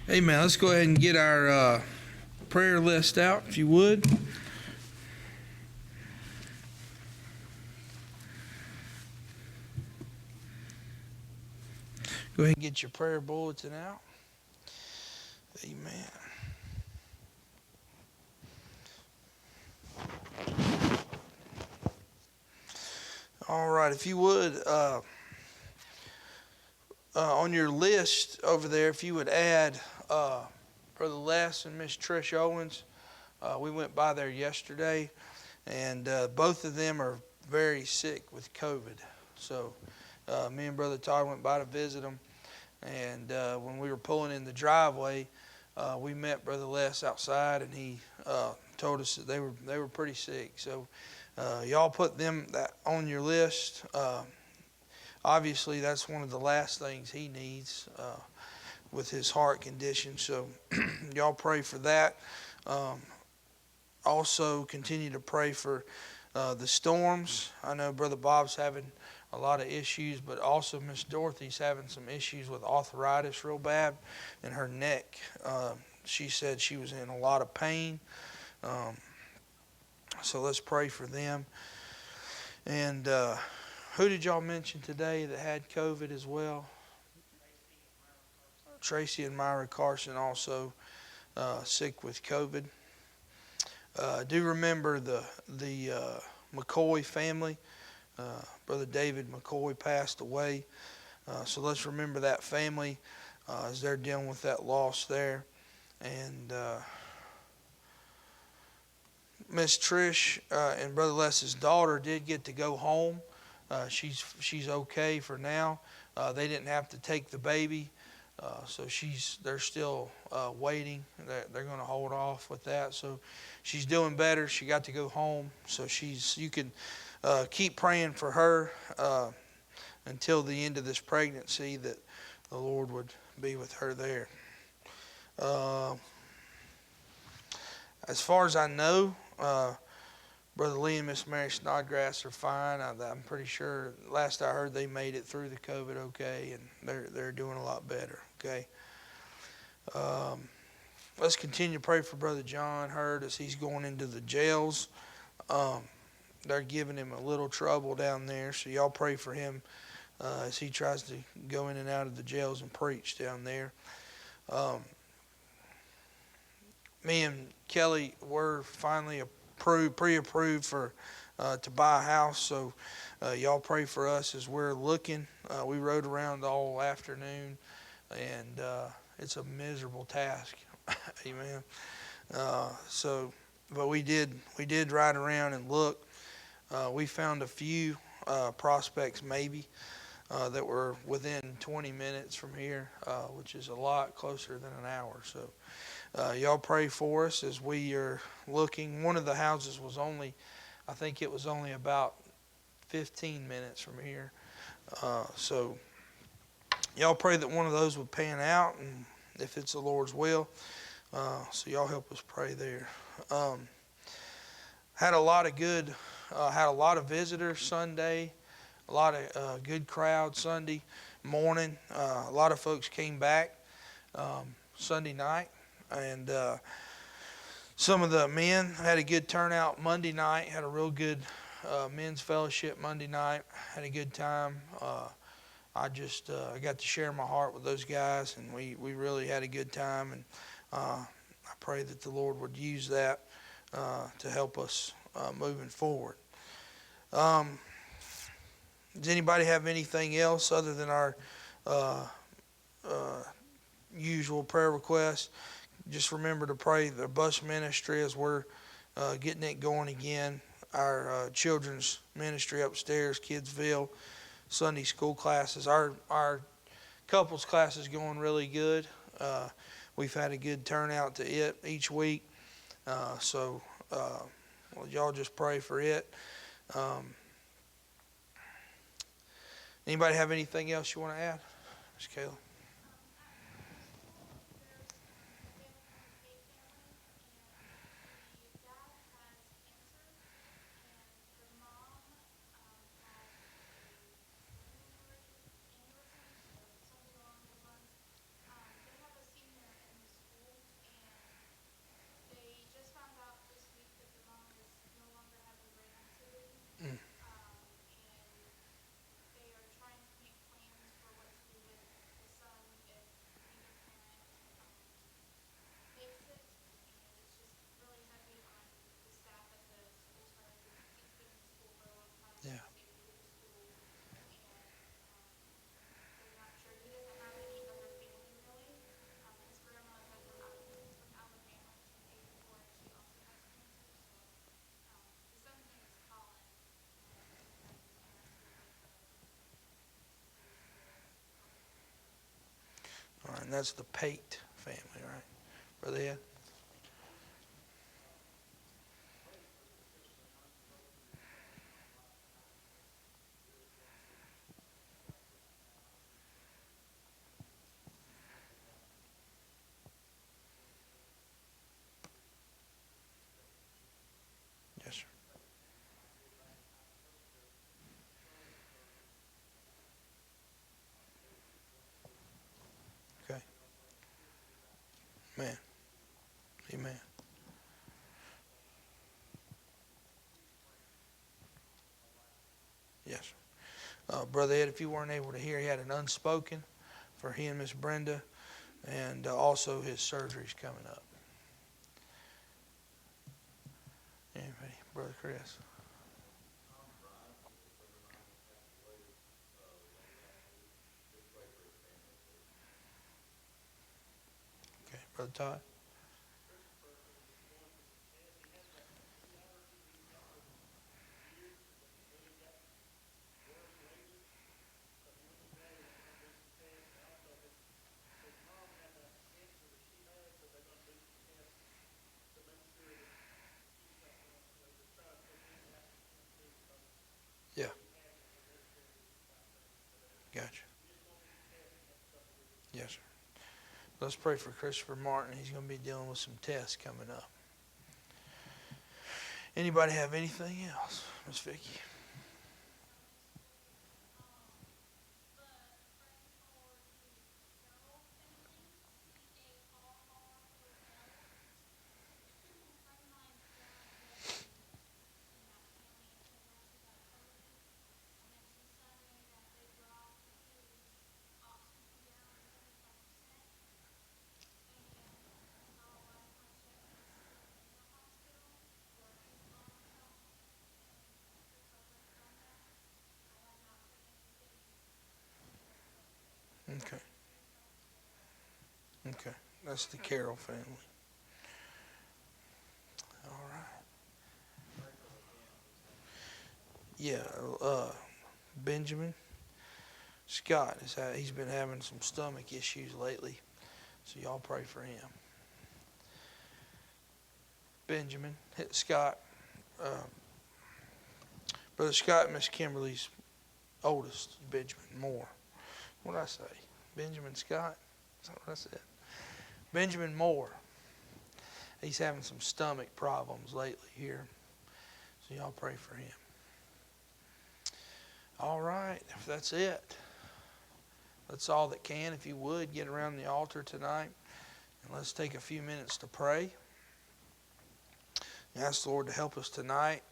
Amen. Let's go ahead and get our prayer list out, if you would. Go ahead and get your prayer bulletin out. Amen. All right, if you would, on your list over there, if you would add Brother Les and Miss Trish Owens. We went by there yesterday, and both of them are very sick with COVID. So me and Brother Todd went by to visit them, and when we were pulling in the driveway, we met Brother Les outside, and he told us that they were pretty sick. So y'all put them on your list. Obviously, that's one of the last things he needs with his heart condition. So y'all pray for that. Also, continue to pray for the storms. I know Brother Bob's having a lot of issues, but also Miss Dorothy's having some issues with arthritis real bad in her neck. She said she was in a lot of pain. So let's pray for them. And who did y'all mention today that had COVID as well? Tracy and Myra Carson also sick with COVID. Do remember the McCoy family. Brother David McCoy passed away. So let's remember that family as they're dealing with that loss there. And Miss Trish and Brother Les's daughter did get to go home. She's okay for now. They didn't have to take the baby. So they're still waiting. They're going to hold off with that. So she's doing better. She got to go home. So you can keep praying for her until the end of this pregnancy, that the Lord would be with her there. As far as I know, Brother Lee and Miss Mary Snodgrass are fine. I'm pretty sure, last I heard, they made it through the COVID okay, and they're doing a lot better. Okay. Let's continue to pray for Brother John Hurd as he's going into the jails. They're giving him a little trouble down there, so y'all pray for him as he tries to go in and out of the jails and preach down there. Me and Kelly were finally pre-approved for to buy a house, so y'all pray for us as we're looking. We rode around all afternoon, and it's a miserable task. Amen. But we did ride around and look. We found a few prospects maybe that were within 20 minutes from here, which is a lot closer than an hour. So y'all pray for us as we are looking. One of the houses was only about 15 minutes from here. So y'all pray that one of those would pan out, and if it's the Lord's will. So y'all help us pray there. Had a lot of visitors Sunday. A lot of good crowd Sunday morning. A lot of folks came back Sunday night, and some of the men had a good turnout Monday night. Had a real good men's fellowship Monday night. Had a good time. I got to share my heart with those guys, and we really had a good time. And I pray that the Lord would use that to help us moving forward. Does anybody have anything else other than our usual prayer requests? Just remember to pray the bus ministry as we're getting it going again. Our children's ministry upstairs, Kidsville, Sunday school classes. Our couples class is going really good. We've had a good turnout to it each week. So y'all just pray for it. Anybody have anything else you want to add? Ms. Kayla. and that's the Pate family, right? Brother Ed? Yes, sir. Okay. Amen. Amen. Yes, sir. Brother Ed, if you weren't able to hear, he had an unspoken for he and Miss Brenda, and also his surgery's coming up. Anybody? Brother Chris? Okay. Brother Todd? Yeah. Gotcha. Yes, sir. Let's pray for Christopher Martin. He's going to be dealing with some tests coming up. Anybody have anything else? Miss Vicki? Okay. Okay. That's the Carroll family. All right. Yeah. Benjamin Scott he's been having some stomach issues lately, so y'all pray for him. Benjamin Scott, uh, Brother Scott, Miss Kimberly's oldest, Benjamin Moore. What did I say? Benjamin Scott? Is that what I said? Benjamin Moore. He's having some stomach problems lately here, so y'all pray for him. All right, if that's it, that's all that can. If you would, get around the altar tonight, and let's take a few minutes to pray. Ask the Lord to help us tonight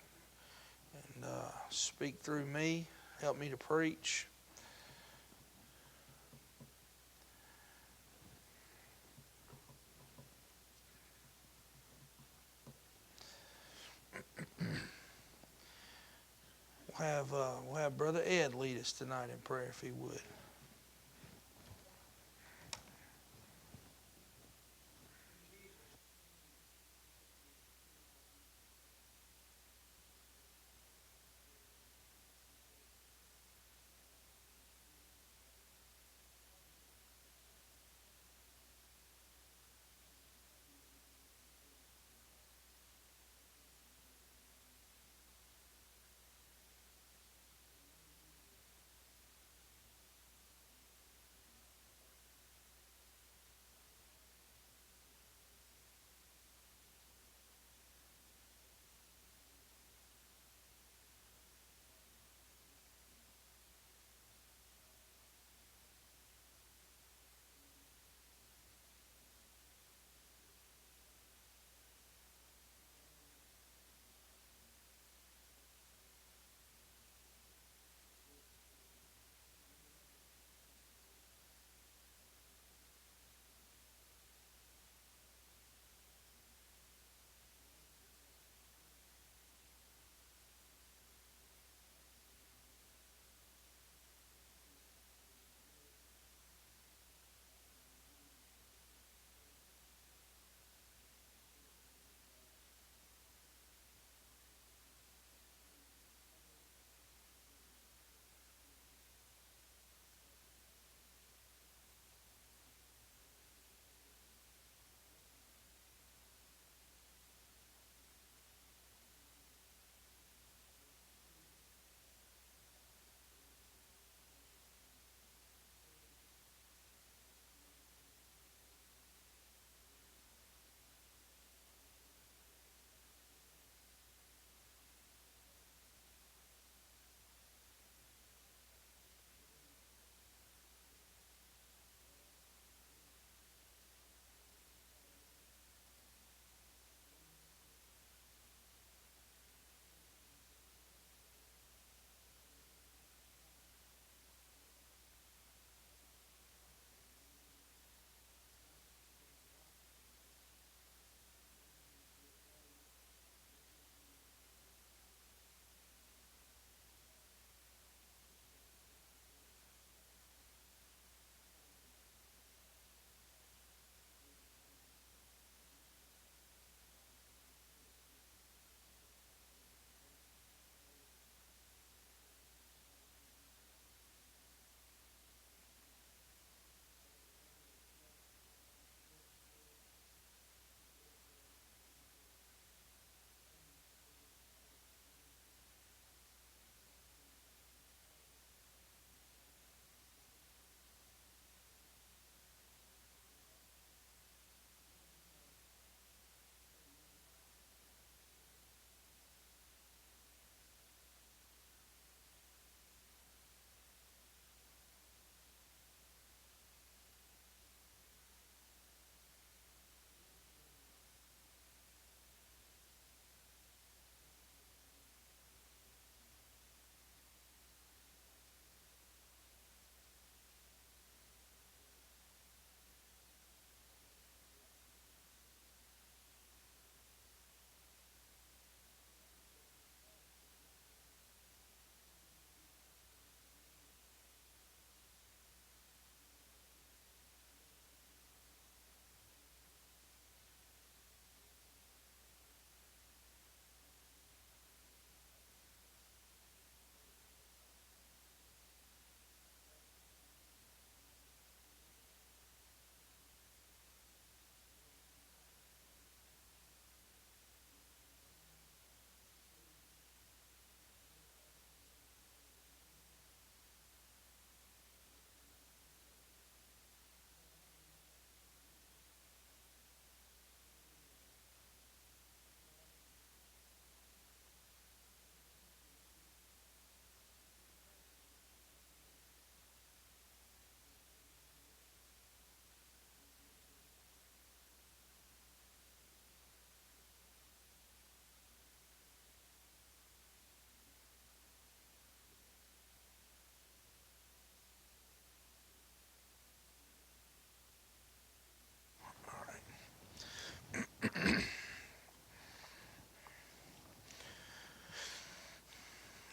and speak through me, help me to preach. We'll have Brother Ed lead us tonight in prayer if he would.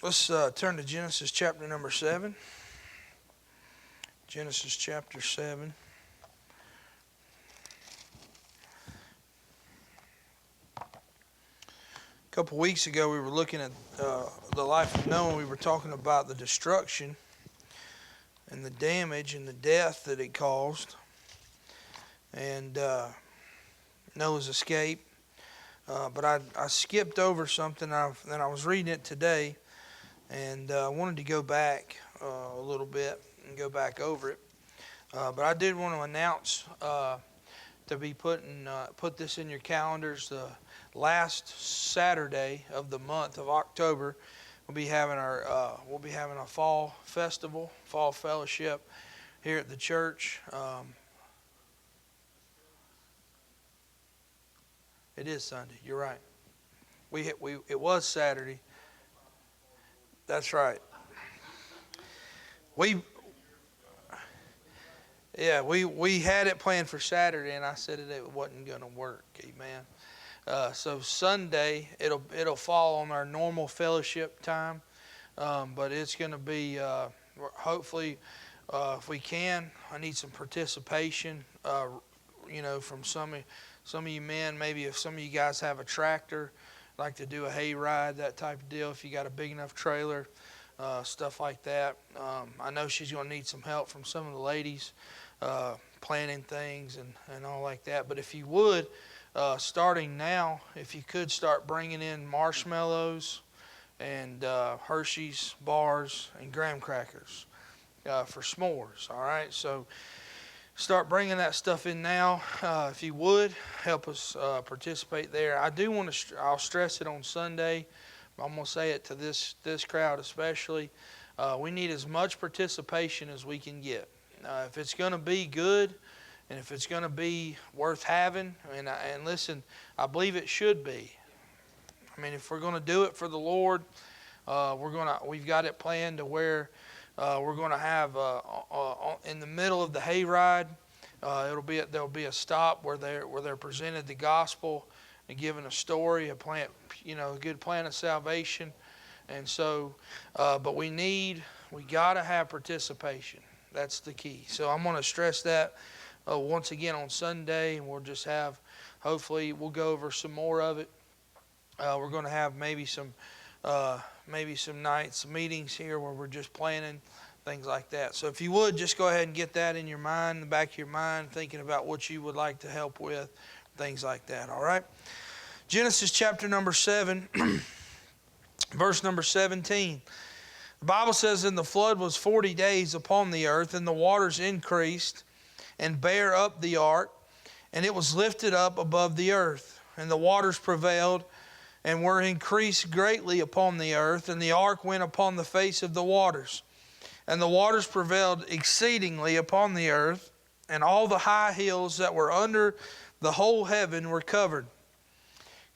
Let's turn to Genesis chapter number 7. Genesis chapter 7. A couple weeks ago, we were looking at the life of Noah. We were talking about the destruction and the damage and the death that it caused, and Noah's escape. But I skipped over something, and I was reading it today, and I wanted to go back a little bit and go back over it. But I did want to announce to be put this in your calendars. The last Saturday of the month of October, we'll be having a fall festival, fall fellowship here at the church. It is Sunday. You're right. It was Saturday. That's right. We had it planned for Saturday, and I said it wasn't going to work. Amen. So Sunday it'll fall on our normal fellowship time, but it's going to be hopefully if we can. I need some participation. From some of you men. Maybe if some of you guys have a tractor, like to do a hay ride, that type of deal. If you got a big enough trailer, stuff like that. I know she's going to need some help from some of the ladies planning things and all like that. But if you would, starting now, if you could start bringing in marshmallows and Hershey's bars and graham crackers for s'mores. All right, so start bringing that stuff in now. If you would, help us participate there. I do want to. I'll stress it on Sunday. I'm going to say it to this crowd especially. We need as much participation as we can get. If it's going to be good, and if it's going to be worth having, and listen, I believe it should be. I mean, if we're going to do it for the Lord, we've got it planned to where we're going to have in the middle of the hayride. There'll be a stop where they're presented the gospel and given a story, a good plan of salvation, and so. But we got to have participation. That's the key. So I'm going to stress that once again on Sunday, and we'll just have. Hopefully, we'll go over some more of it. We're going to have maybe some nights, meetings here where we're just planning things like that. So if you would, just go ahead and get that in your mind, in the back of your mind, thinking about what you would like to help with, things like that, all right? Genesis chapter number 7, verse number 17. The Bible says, "And the flood was 40 days upon the earth, and the waters increased and bare up the ark, and it was lifted up above the earth, and the waters prevailed and were increased greatly upon the earth, and the ark went upon the face of the waters. And the waters prevailed exceedingly upon the earth, and all the high hills that were under the whole heaven were covered.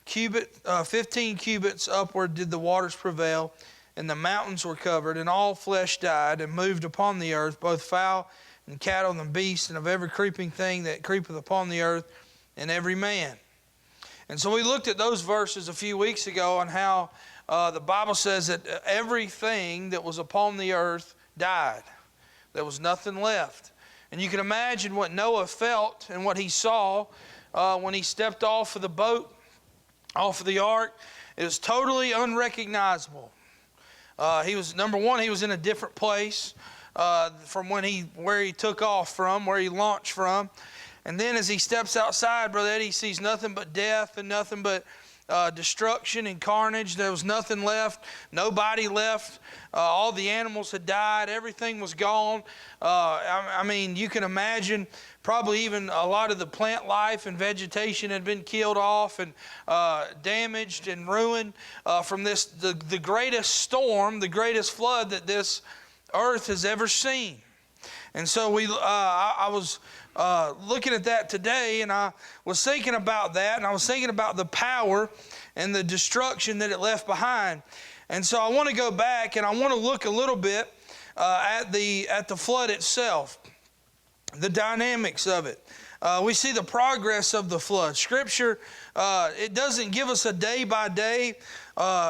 15 cubits upward did the waters prevail, and the mountains were covered, and all flesh died and moved upon the earth, both fowl and cattle and beasts, and of every creeping thing that creepeth upon the earth, and every man." And so we looked at those verses a few weeks ago on how the Bible says that everything that was upon the earth died. There was nothing left. And you can imagine what Noah felt and what he saw when he stepped off of the boat, off of the ark. It was totally unrecognizable. He was in a different place from where he took off from, where he launched from. And then as he steps outside, Brother Eddie, he sees nothing but death and nothing but destruction and carnage. There was nothing left. Nobody left. All the animals had died. Everything was gone. I mean, you can imagine probably even a lot of the plant life and vegetation had been killed off and damaged and ruined from the greatest storm, the greatest flood that this earth has ever seen. And so I was looking at that today, and I was thinking about that, and I was thinking about the power and the destruction that it left behind. And so I want to go back, and I want to look a little bit at the flood itself, the dynamics of it. we see the progress of the flood. Scripture, it doesn't give us a day-by-day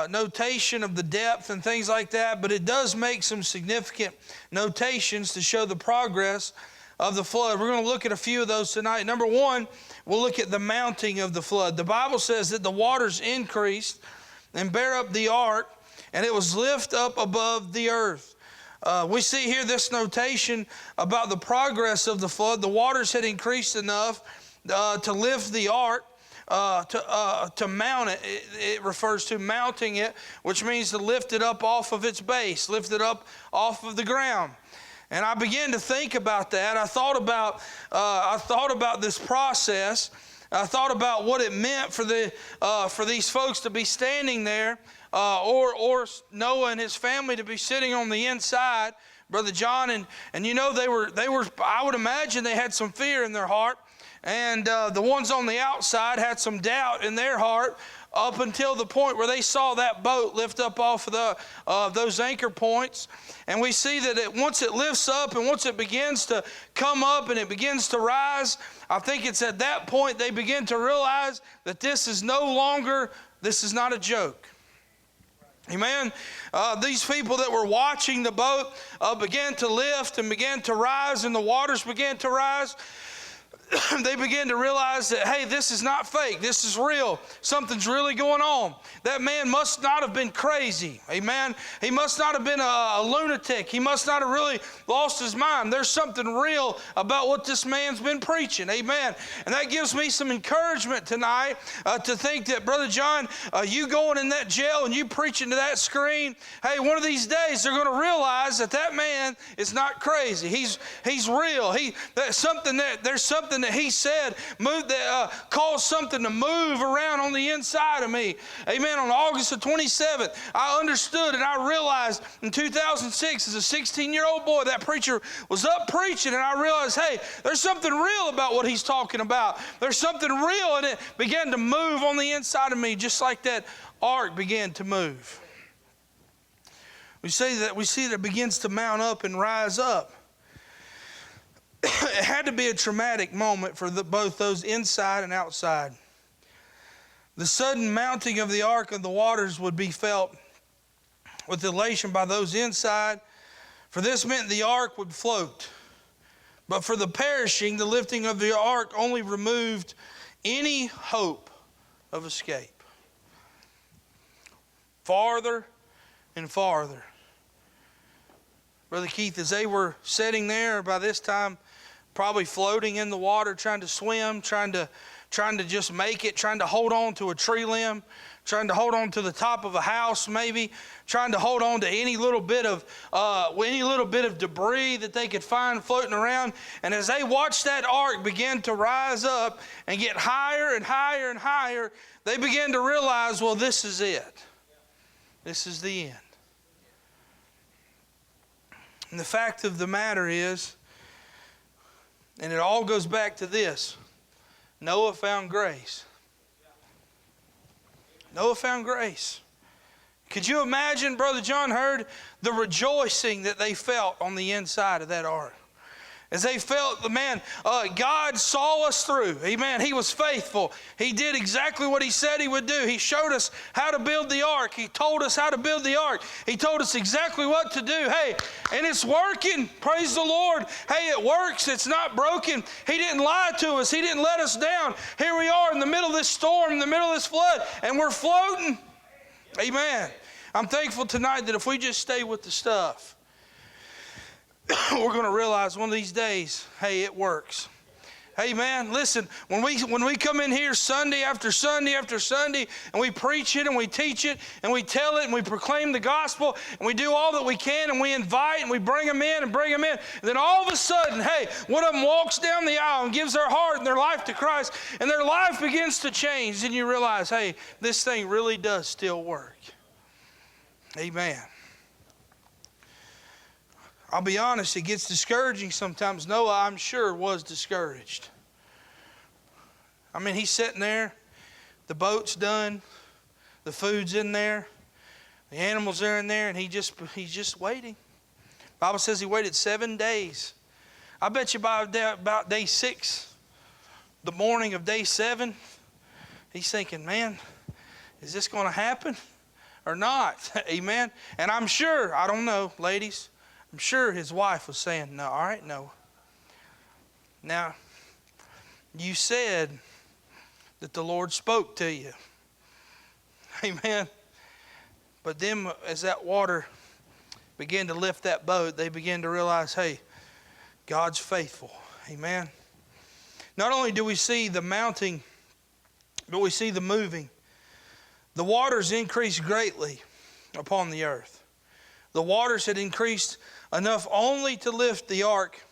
notation of the depth and things like that, but it does make some significant notations to show the progress of the flood. We're going to look at a few of those tonight. Number one, we'll look at the mounting of the flood. The Bible says that the waters increased and bare up the ark, and it was lifted up above the earth. We see here this notation about the progress of the flood. The waters had increased enough to lift the ark, to mount it. It refers to mounting it, which means to lift it up off of its base, lift it up off of the ground. And I began to think about that. I thought about this process. I thought about what it meant for these folks to be standing there, or Noah and his family to be sitting on the inside, Brother John, and you know they were. I would imagine they had some fear in their heart, and the ones on the outside had some doubt in their heart up until the point where they saw that boat lift up off of those anchor points. And we see that once it lifts up and once it begins to come up and it begins to rise, I think it's at that point they begin to realize that this is not a joke. Amen. These people that were watching the boat began to lift and began to rise, and the waters began to rise. They began to realize that, hey, this is not fake. This is real. Something's really going on. That man must not have been crazy. Amen. He must not have been a lunatic. He must not have really lost his mind. There's something real about what this man's been preaching. Amen. And that gives me some encouragement tonight to think that, Brother John, you going in that jail and you preaching to that screen, hey, one of these days they're going to realize that man is not crazy. He's real. There's something that he said caused something to move around on the inside of me. Amen. On August the 27th, I understood and I realized in 2006 as a 16-year-old boy, that preacher was up preaching, and I realized, hey, there's something real about what he's talking about. There's something real, and it began to move on the inside of me just like that ark began to move. We see that it begins to mount up and rise up. It had to be a traumatic moment for both those inside and outside. The sudden mounting of the ark of the waters would be felt with elation by those inside, for this meant the ark would float. But for the perishing, the lifting of the ark only removed any hope of escape. Farther and farther. Brother Keith, as they were sitting there by this time, probably floating in the water, trying to swim, trying to just make it, trying to hold on to a tree limb, trying to hold on to the top of a house maybe, trying to hold on to any little bit of debris that they could find floating around. And as they watched that ark begin to rise up and get higher and higher and higher, they began to realize, well, this is it. This is the end. And the fact of the matter is, and it all goes back to this, Noah found grace. Noah found grace. Could you imagine, Brother John heard the rejoicing that they felt on the inside of that ark? As they felt, God saw us through. Amen. He was faithful. He did exactly what He said He would do. He showed us how to build the ark. He told us how to build the ark. He told us exactly what to do. Hey, and it's working. Praise the Lord. Hey, it works. It's not broken. He didn't lie to us. He didn't let us down. Here we are in the middle of this storm, in the middle of this flood, and we're floating. Amen. I'm thankful tonight that if we just stay with the stuff, we're going to realize one of these days, hey, it works. Hey, man, listen, when we come in here Sunday after Sunday after Sunday, and we preach it and we teach it and we tell it and we proclaim the gospel and we do all that we can and we invite and we bring them in, and then all of a sudden, hey, one of them walks down the aisle and gives their heart and their life to Christ, and their life begins to change, and you realize, hey, this thing really does still work. Amen. I'll be honest, it gets discouraging sometimes. Noah, I'm sure, was discouraged. I mean, he's sitting there, the boat's done, the food's in there, the animals are in there, and he's just waiting. The Bible says he waited 7 days. I bet you by about day 6, the morning of day 7, he's thinking, man, is this going to happen or not? Amen. And I'm sure, I don't know, ladies, I'm sure his wife was saying, no, all right, Noah. Now, you said that the Lord spoke to you. Amen. But then as that water began to lift that boat, they began to realize, hey, God's faithful. Amen. Not only do we see the mounting, but we see the moving. The waters increased greatly upon the earth. The waters had increased enough only to lift the ark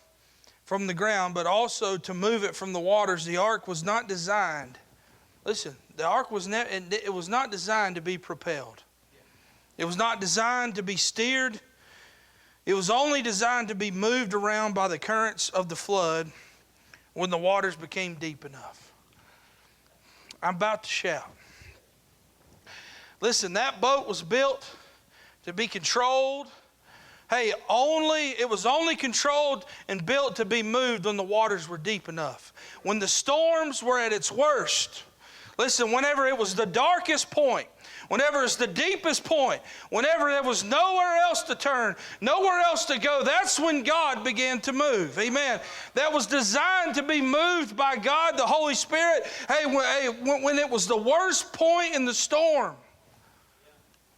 from the ground, but also to move it from the waters. The ark was not designed. Listen, the ark was not designed to be propelled. It was not designed to be steered. It was only designed to be moved around by the currents of the flood when the waters became deep enough. I'm about to shout. Listen, that boat was built to be controlled. Hey, it was only controlled and built to be moved when the waters were deep enough. When the storms were at its worst, listen, whenever it was the darkest point, whenever it's the deepest point, whenever there was nowhere else to turn, nowhere else to go, that's when God began to move. Amen. That was designed to be moved by God, the Holy Spirit. Hey, when it was the worst point in the storm,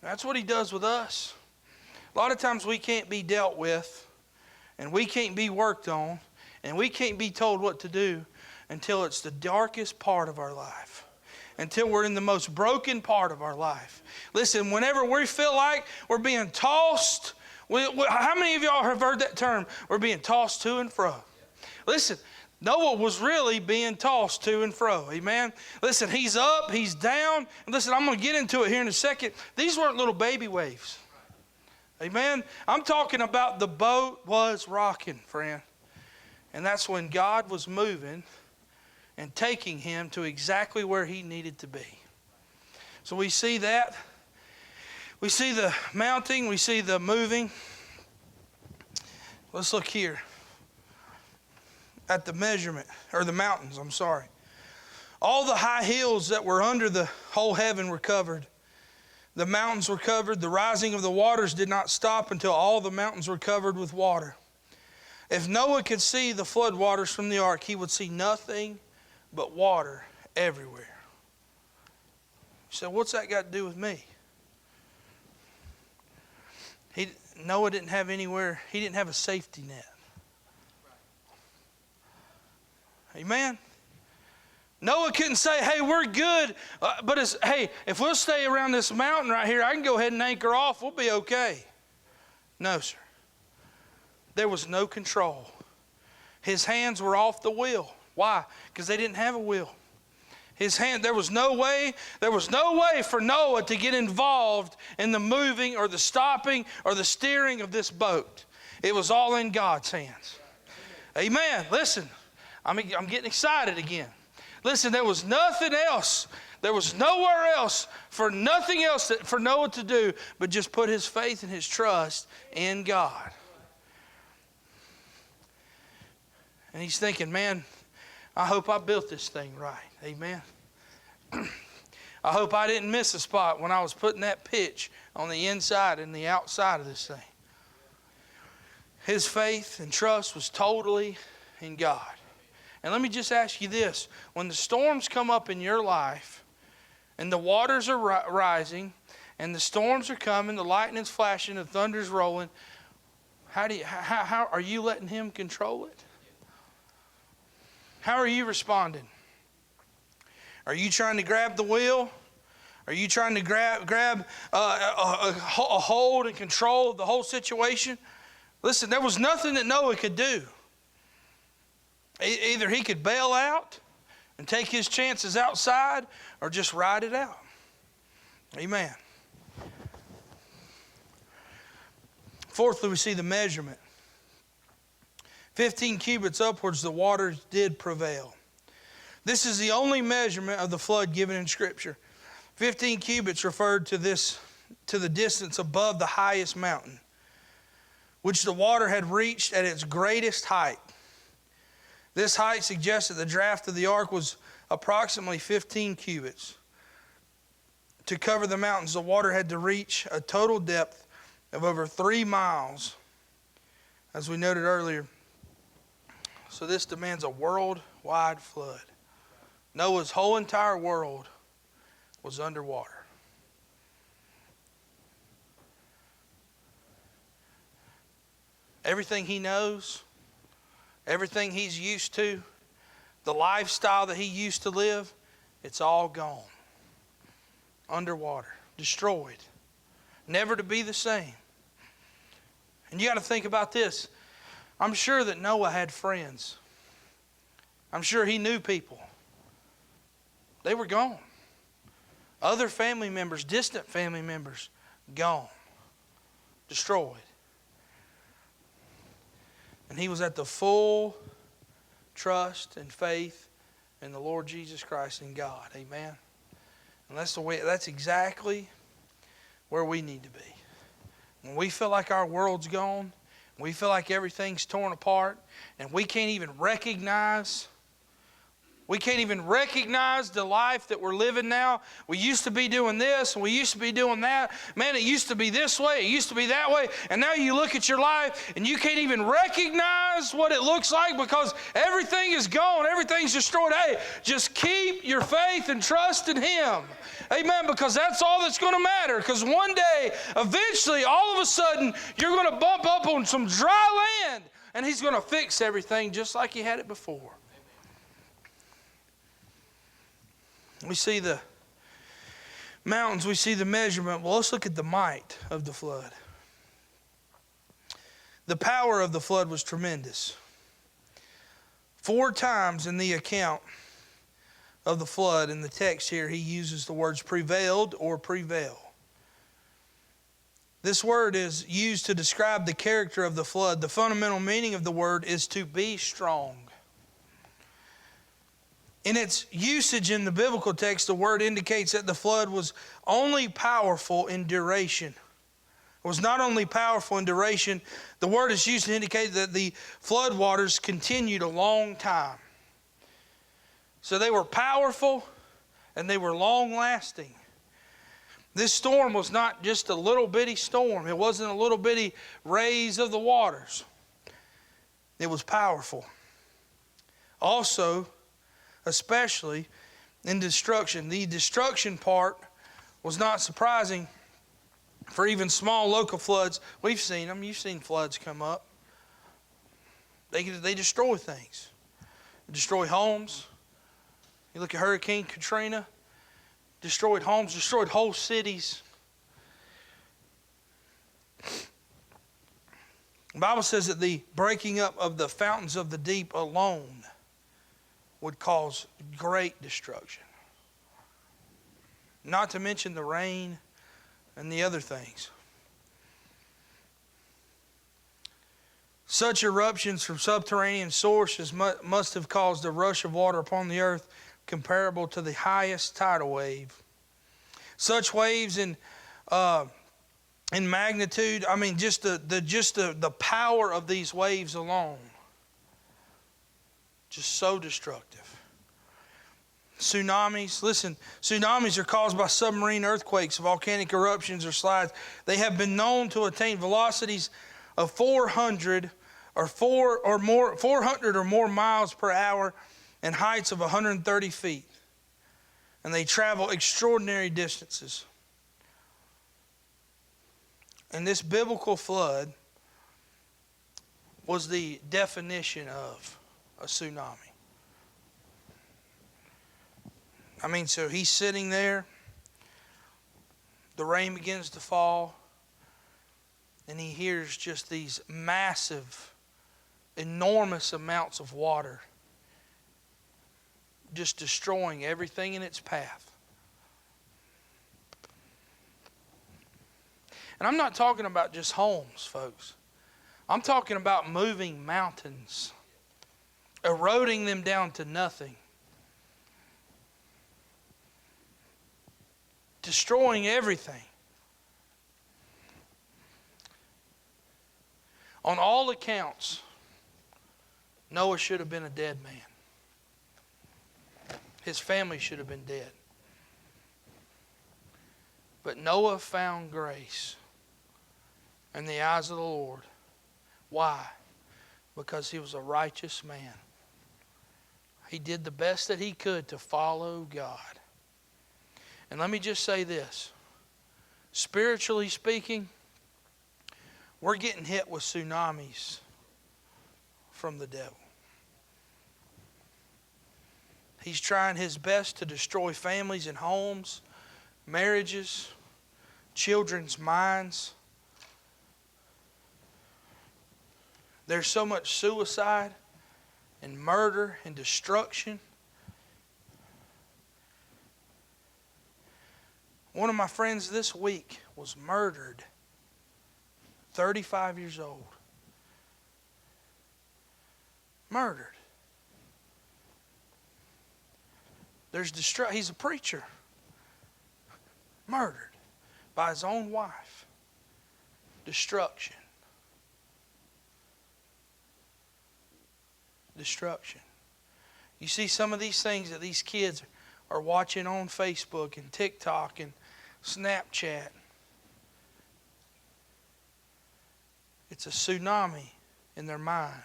that's what He does with us. A lot of times we can't be dealt with, and we can't be worked on, and we can't be told what to do until it's the darkest part of our life. Until we're in the most broken part of our life. Listen, whenever we feel like we're being tossed, how many of y'all have heard that term? We're being tossed to and fro. Listen, Noah was really being tossed to and fro. Amen? Listen, he's up, he's down. And listen, I'm going to get into it here in a second. These weren't little baby waves. Amen? I'm talking about the boat was rocking, friend. And that's when God was moving and taking him to exactly where he needed to be. So we see that. We see the mounting. We see the moving. Let's look here at the measurement, or the mountains, I'm sorry. All the high hills that were under the whole heaven were covered. The mountains were covered. The rising of the waters did not stop until all the mountains were covered with water. If Noah could see the flood waters from the ark, he would see nothing but water everywhere. So what's that got to do with me? Noah didn't have anywhere. He didn't have a safety net. Amen. Noah couldn't say, hey, we're good, but hey, if we'll stay around this mountain right here, I can go ahead and anchor off. We'll be okay. No, sir. There was no control. His hands were off the wheel. Why? Because they didn't have a wheel. There was no way for Noah to get involved in the moving or the stopping or the steering of this boat. It was all in God's hands. Amen. Listen, I'm getting excited again. Listen, there was nothing else. There was nowhere else for nothing else for Noah to do but just put his faith and his trust in God. And he's thinking, man, I hope I built this thing right. Amen. I hope I didn't miss a spot when I was putting that pitch on the inside and the outside of this thing. His faith and trust was totally in God. And let me just ask you this. When the storms come up in your life and the waters are rising and the storms are coming, the lightning's flashing, the thunder's rolling, how are you letting Him control it? How are you responding? Are you trying to grab the wheel? Are you trying to grab a hold and control of the whole situation? Listen, there was nothing that Noah could do. Either he could bail out and take his chances outside or just ride it out. Amen. Fourthly, we see the measurement. 15 cubits upwards, the waters did prevail. This is the only measurement of the flood given in Scripture. 15 cubits referred to the distance above the highest mountain, which the water had reached at its greatest height. This height suggests that the draft of the ark was approximately 15 cubits. To cover the mountains, the water had to reach a total depth of over 3 miles, as we noted earlier. So this demands a worldwide flood. Noah's whole entire world was underwater. Everything he knows, everything he's used to, the lifestyle that he used to live, it's all gone. Underwater, destroyed, never to be the same. And you got to think about this. I'm sure that Noah had friends. I'm sure he knew people. They were gone. Other family members, distant family members, gone, destroyed. And he was at the full trust and faith in the Lord Jesus Christ and God. Amen. And that's exactly where we need to be. When we feel like our world's gone, we feel like everything's torn apart, and we can't even recognize the life that we're living now. We used to be doing this, and we used to be doing that. Man, it used to be this way, it used to be that way. And now you look at your life, and you can't even recognize what it looks like because everything is gone, everything's destroyed. Hey, just keep your faith and trust in Him. Amen, because that's all that's going to matter. Because one day, eventually, all of a sudden, you're going to bump up on some dry land, and He's going to fix everything just like He had it before. We see the mountains, we see the measurement. Well, let's look at the might of the flood. The power of the flood was tremendous. 4 times in the account of the flood in the text here, he uses the words prevailed or prevail. This word is used to describe the character of the flood. The fundamental meaning of the word is to be strong. In its usage in the biblical text, the word indicates that the flood was only powerful in duration. It was not only powerful in duration, the word is used to indicate that the flood waters continued a long time. So they were powerful and they were long-lasting. This storm was not just a little bitty storm. It wasn't a little bitty raise of the waters. It was powerful. Also, especially in destruction. The destruction part was not surprising for even small local floods. We've seen them. You've seen floods come up. They destroy things. They destroy homes. You look at Hurricane Katrina, destroyed homes, destroyed whole cities. The Bible says that the breaking up of the fountains of the deep alone would cause great destruction. Not to mention the rain and the other things. Such eruptions from subterranean sources must have caused a rush of water upon the earth comparable to the highest tidal wave. Such waves in magnitude, I mean, just the power of these waves alone, just so destructive. Tsunamis, listen, tsunamis are caused by submarine earthquakes, volcanic eruptions, or slides. They have been known to attain velocities of 400 or more miles per hour and heights of 130 feet. And they travel extraordinary distances. And this biblical flood was the definition of a tsunami. I mean, so he's sitting there, the rain begins to fall, and he hears just these massive, enormous amounts of water just destroying everything in its path. And I'm not talking about just homes, folks. I'm talking about moving mountains, eroding them down to nothing, destroying everything. On all accounts, Noah should have been a dead man. His family should have been dead. But Noah found grace in the eyes of the Lord. Why? Because he was a righteous man. He did the best that he could to follow God. And let me just say this. Spiritually speaking, we're getting hit with tsunamis from the devil. He's trying his best to destroy families and homes, marriages, children's minds. There's so much suicide and murder and destruction. One of my friends this week was murdered, 35 years old. Murdered. He's a preacher. Murdered by his own wife. Destruction. Destruction. You see some of these things that these kids are watching on Facebook and TikTok and Snapchat. It's a tsunami in their mind.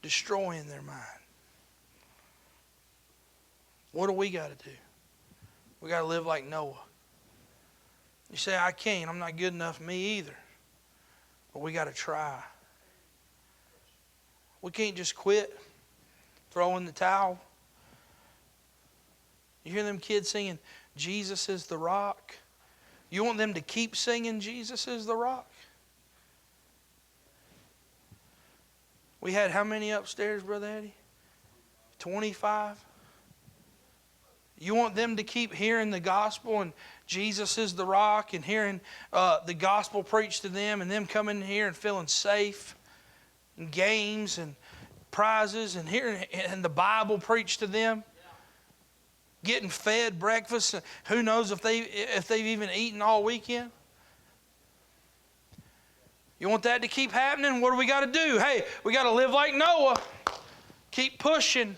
Destroying their mind. What do we got to do? We got to live like Noah. You say, I can't. I'm not good enough. Me either. But we got to try. We can't just quit, throw in the towel. You hear them kids singing, Jesus is the rock. You want them to keep singing, Jesus is the rock? We had how many upstairs, Brother Eddie? 25? You want them to keep hearing the gospel and Jesus is the rock and hearing the gospel preached to them and them coming in here and feeling safe and games and prizes and hearing and the Bible preached to them? Getting fed breakfast. Who knows if they've even eaten all weekend? You want that to keep happening? What do we got to do? Hey, we got to live like Noah. Keep pushing.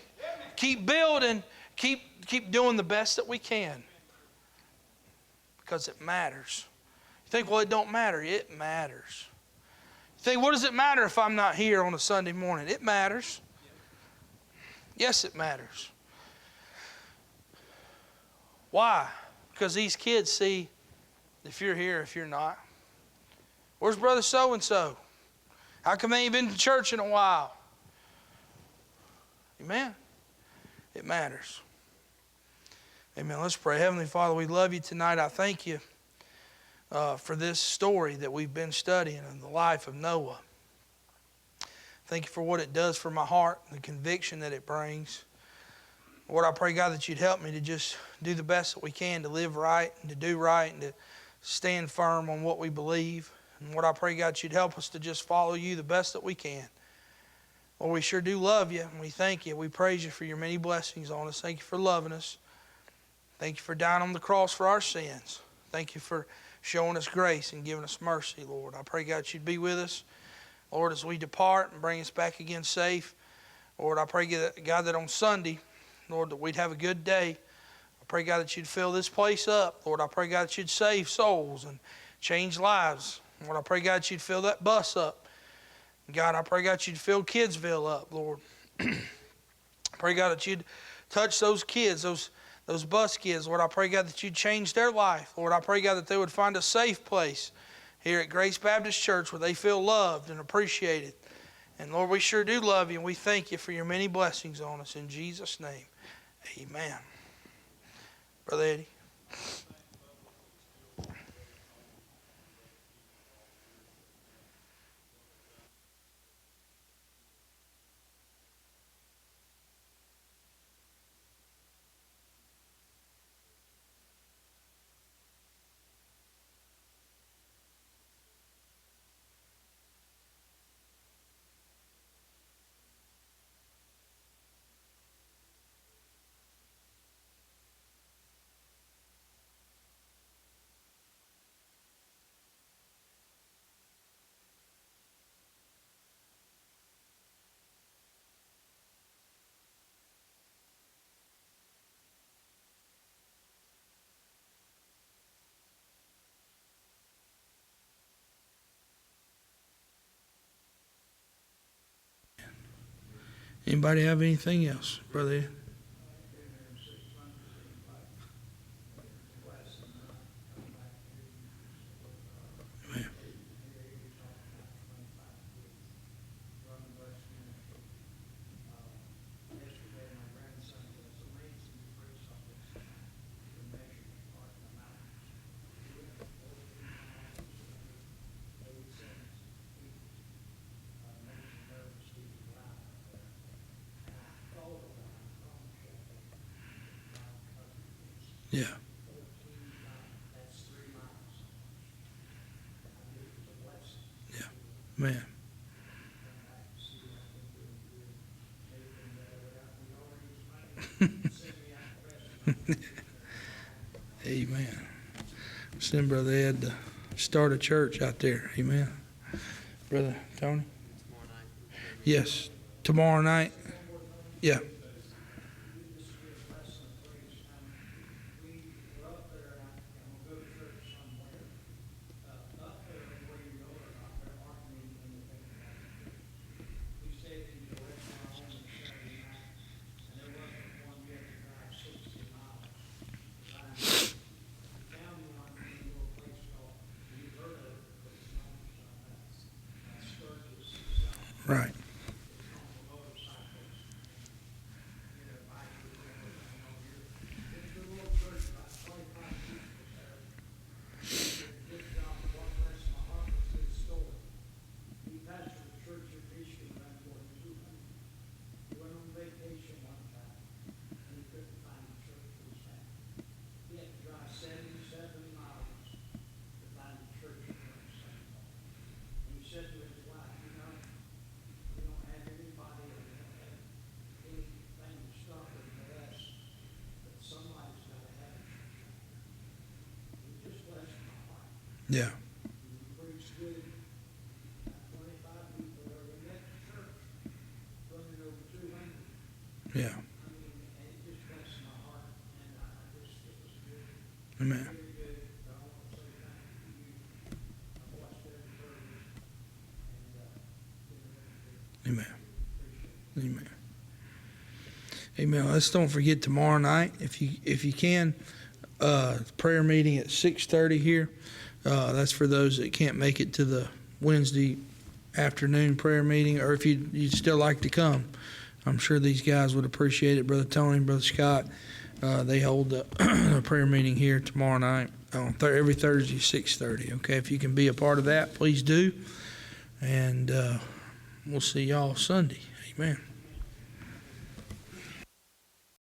Keep building. Keep doing the best that we can. Because it matters. You think, well, it don't matter. It matters. You think, what does it matter if I'm not here on a Sunday morning? It matters. Yes, it matters. Why? Because these kids see if you're here, if you're not. Where's Brother so-and-so? How come they ain't been to church in a while? Amen. It matters. Amen. Let's pray. Heavenly Father, we love you tonight. I thank you for this story that we've been studying in the life of Noah. Thank you for what it does for my heart, the conviction that it brings. Lord, I pray, God, that you'd help me to just do the best that we can to live right and to do right and to stand firm on what we believe. And Lord, I pray, God, that you'd help us to just follow you the best that we can. Lord, we sure do love you, and we thank you. We praise you for your many blessings on us. Thank you for loving us. Thank you for dying on the cross for our sins. Thank you for showing us grace and giving us mercy, Lord. I pray, God, that you'd be with us, Lord, as we depart and bring us back again safe. Lord, I pray, God, that on Sunday, Lord, that we'd have a good day. I pray, God, that you'd fill this place up. Lord, I pray, God, that you'd save souls and change lives. Lord, I pray, God, that you'd fill that bus up. God, I pray, God, that you'd fill Kidsville up, Lord. I pray, God, that you'd touch those kids, those bus kids. Lord, I pray, God, that you'd change their life. Lord, I pray, God, that they would find a safe place here at Grace Baptist Church where they feel loved and appreciated. And Lord, we sure do love you, and we thank you for your many blessings on us. In Jesus' name, amen. Brother Eddie. Anybody have anything else, Brother Ed? Amen. Yeah. Yeah. Man. Amen. Send Brother Ed to start a church out there. Amen. Brother Tony? Yes. Tomorrow night? Yeah. Right. Yeah. Yeah. Amen. Amen. Amen. Amen. Let's don't forget tomorrow night, if you can, prayer meeting at 6:30 here. That's for those that can't make it to the Wednesday afternoon prayer meeting, or if you'd still like to come. I'm sure these guys would appreciate it. Brother Tony, Brother Scott, they hold a prayer meeting here tomorrow night on every Thursday, 6:30. Okay, if you can be a part of that, please do. And we'll see y'all Sunday. Amen.